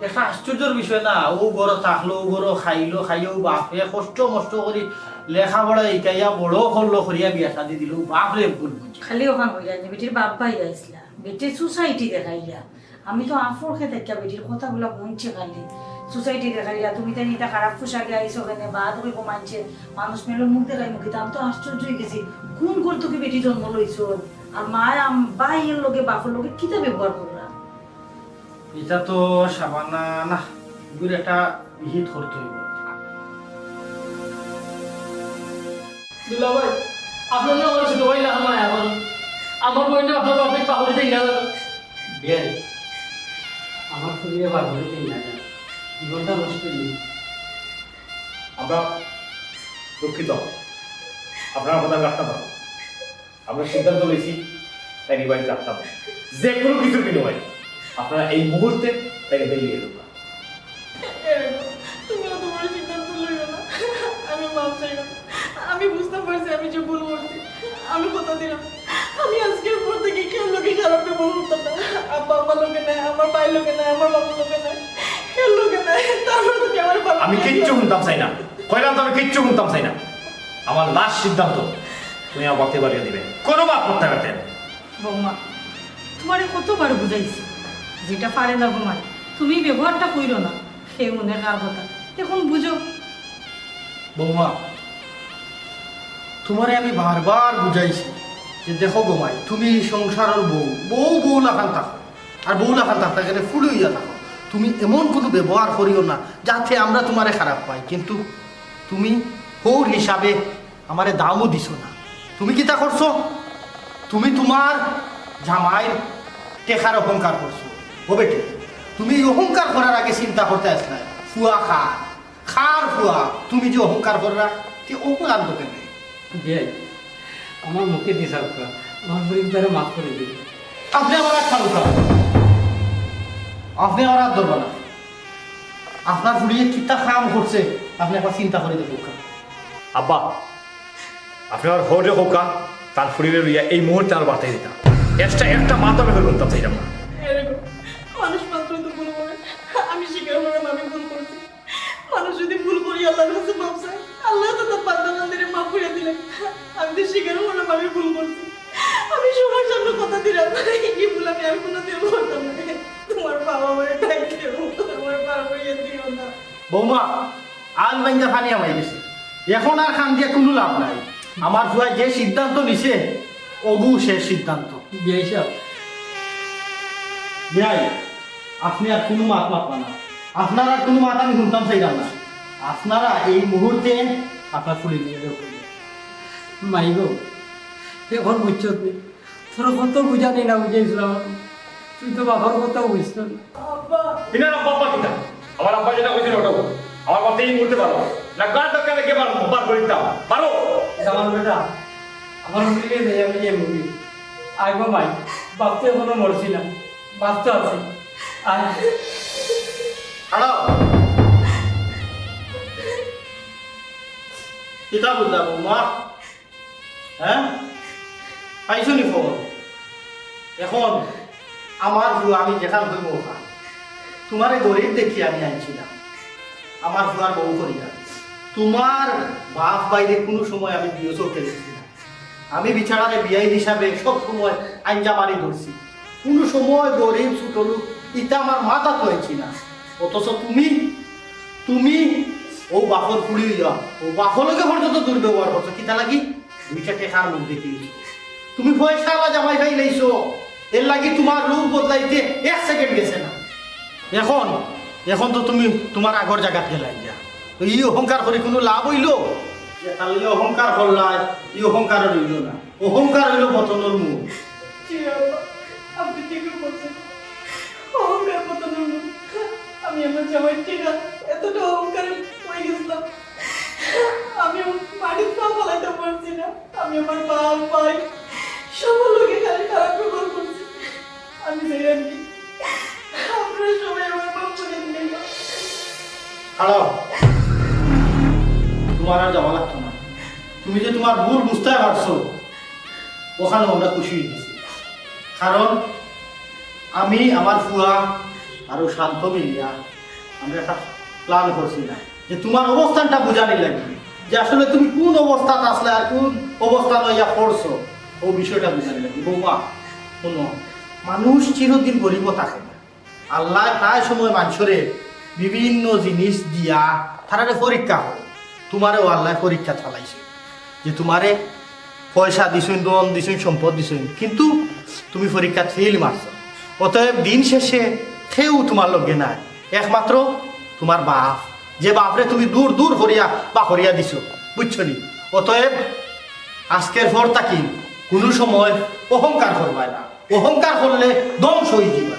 একটা আশ্চর্যের বিষয় না। ও গরো থাকলো, ও গরো খাইলো, খাইও বাপে কষ্ট মষ্ট করি লেখাপড়া ইকাইয়া বড় করলো, করিয়া বিয়া শাদি দিল, বাপরে ভুল বুঝি। খালি ওখান হয়ে যায় বেটির বাপ ভাই আইসলা, বেটির সোসাইটি দেখাইয়া, আমি তো আফরকে দেখা বেটির কথাগুলো মনছে খালি সোসাইটি দেখাইয়া, তুমি তাই এটা খারাপ পোশাকে আইসো কেনে বা তুমি মানছে মানুষ মেলোর মুখ দেখাই মুখে, আমি তো আশ্চর্য হয়ে গেছি, কোন করতো কি বেটি জন্ম লইছ আর মায়া ভাইয়ের লোকে বাপের লোকে কিতা ব্যবহার করলা। এটা তো সাবানা না, এগুলো একটা হিট করতে হইব। দুলা ভাই, আপনার না আমার ছোট ভাই না আমার এখন আমার বই না আপনার বাপে পাহড়ে দেই না বিয়াই আমার ফুরিয়ে বার করে দিই না, জীবনটা নষ্ট নেই। আমরা দুঃখিত, আপনারা কথা রাখতে পারবো, আমরা সিদ্ধান্ত নিয়েছি তাই বাড়িতে রাখতাম, যে কোনো কিছুর বিনিময়ে আপনারা এই মুহূর্তে তাকে বেরিয়ে এলো। তুমিও তোমার সিদ্ধান্ত লইও না, আমি মাপ চাই না, আমি বুঝতে পারছি আমি যে ভুল করছি, আমি কথা দিলাম আমি আজকের পর থেকে কেউ লোকে খারাপ ব্যবহার করতাম না, আব্বা আমার লোকে নাই, আমার ভাই লোকে নাই, আমার বাবা লোকে নাই, কেউ লোকে নাই, তারপরে তুমি আমার বাবা। আমি কিচ্ছু শুনতাম চাই না, কইলাম তো আমি কিচ্ছু শুনতাম চাই না। আমার লাস্ট সিদ্ধান্ত তুমি আমার বাড়তে বাড়িয়ে দিবে, কোনো বাপ করতে পারতেন। বৌমা তোমারে কতবার বুঝাইছি যেটা পারে না ঘুমায় তুমি ব্যবহারটা কইরো না, সে মনে কার কথা এখন বুঝো। বৌমা তোমারে আমি বারবার বুঝাইছি যে দেখো গোমাই, তুমি সংসারের বউ, বউ লাখান থাকো, আর বউ লাখান থাকতে গেলে ফুল হইয়া থাকো, তুমি এমন কোনো ব্যবহার করিও না যাতে আমরা তোমারে খারাপ পাই। কিন্তু তুমি হৌর হিসাবে আমারে দামও দিছো না। তুমি কিতা করছো, তুমি তোমার জামাইয়ের টেকার অহংকার করছো। ও বেটে, তুমি অহংকার করার আগে চিন্তা করতে আসলে ফুয়া খার ফুয়া, তুমি যে অহংকার কররা তে অহংকার তো কেন? বিয়াই আমার মুখে দিশাল করা, আমার পরিবারে মাফ করে দিবে। আপনি আমার আর খালু খান, আপনি আমার আর ধরবেন না। আপনার ফুড়িয়ে কিতা কাম করছে আপনি একবার চিন্তা করে দেখুন। আব্বা, আপনি আমার হরে হোকা তার ফুরিয়ে লইয়া এই মুহূর্তে আমার বার্তায় দিতাম, এক্সট্রা একটা মাথা আমি করতাম চাইতাম না। এরকম মানুষ মাত্র তো ভুল করে, আমি স্বীকার করলাম আমি ভুল করছি। মানুষ যদি ভুল করি আল্লাহর কাছে মাপ চায়, আল্লাহ তো তার বান্দাদের মাফ করে দিলেন। আমি তো স্বীকার করলাম আমি ভুল করছি, আমি সবার সামনে কথা দিলাম এই ভুল আমি আর কোনোদিন করতাম না। তোমার বাবা মায়ের দায়িত্ব তোমার বাবা মায়ের দিও না। বৌমা আল বাইন্দা পানি আমাই গেছে, এখন আর খান দিয়ে কোনো লাভ নাই। আমার ফুয়া যে সিদ্ধান্ত নিছে অবু সে সিদ্ধান্ত। বিয়াই সাহেব, বিয়াই আপনি আর কোনো মাত মাপা না, আপনারা আর কোনো মাথা আমি শুনতাম চাইলাম না। আপনারা এই মুহূর্তে আপনার ফুলি নিয়ে মাই গো এখন বুঝছ তুই তোর কত বুঝানি না বুঝাইছিলাম তুই তো বাবার কথা বুঝছ না ইনার আব্বা কিনা আমার আব্বা যেটা কইছিল ওটা বল। আমার কথা এই মুহূর্তে পারো না গান দরকারে কে পারো বার করে দিতাম পারো আমার বেটা আমার মুখে নেই আমি এই মুভি আইব মাই বাপতে এখনো মরছি না বাপতে আছি আয় খাড়াও কিতা বুঝলা বৌমা? হ্যাঁ পাইছো নি ফোন? এখন আমার ভুয়া আমি যেখান হইব ওখান তোমারে গরিব দেখি আমি আনছিলাম আমার ভুয়ার বউ করিয়া তোমার বাপ বাইরে কোনো সময় আমি বিয়ে চোখে দেখছি না। আমি বিছানারে বিয়াই হিসাবে সব সময় আঞ্জা মারি ধরছি, কোনো সময় গরিব ছোট লোক ইটা আমার মাথা হয়েছি না। অথচ তুমি তুমি ও বাপর পুড়ি যাও ও বাপলকে পর্যন্ত দুর্ব্যবহার করছো কিতা লাগি? দুইটা টেকার মুখ দেখিয়েছো, তুমি পয়সাওয়ালা জামাই ভাই লাইছো, এর লাগি তোমার রূপ বদলাইতে 1 সেকেন্ড গেছে না। এখন এখন তো তুমি তোমার আগর জায়গাত গেলাই যা, তো ই অহংকার করে কোনো লাভ হইল? যে খালি অহংকার করলাই ই অহংকার রইল না, অহংকার হইল পতনের মুখ। আপনি ঠিকই বলছেন, অহংকার পতনের মুখ। আমি আমার জামাই ঠিক এতটা অহংকার হয়ে গেছিলাম, আমি মাটির পা ফলাইতে পারছি না। আমি আমার বাপ ভাই সবার লোকে খালি খারাপ ব্যবহার করছি। আমি চাই আর কি আপনারা সবাই আমার বাপ করে দিলেন। খারাপ তোমার আর যাওয়া লাগতো না, তুমি যে তোমার ভুল বুঝতে পারছো ওখানে আমরা খুশি হয়ে গেছি। কারণ আমি আমার ফুয়া আরো শান্ত মিলিয়া আমরা একটা প্ল্যান করছি না যে তোমার অবস্থানটা বোঝানি লাগবে, যে আসলে তুমি কোন অবস্থাত আসলে আর কোন অবস্থান হইয়া পড়ছো ও বিষয়টা বোঝানি লাগবে। বৌমা শোনো, মানুষ চিরদিন গরিব থাকে না। আল্লাহ প্রায় সময় মানুষরে বিভিন্ন জিনিস দিয়া তারারে পরীক্ষা হয়। তোমারেও আল্লাহ পরীক্ষা চালাইছে যে তোমারে পয়সা দিছুন, দন দিছুন, সম্পদ দিছুন, কিন্তু তুমি পরীক্ষা ফেল মারছ। অতএব দিন শেষে কেউ তোমার লগে নাই, একমাত্র তোমার বাপ, যে বাপরে তুমি দূর দূর হরিয়া বা হরিয়া দিছ, বুঝছো নি? অতএব আজকের পর তাকি কোনো সময় অহংকার করবাই না, অহংকার করলে ধ্বংস হয়ে যাবে।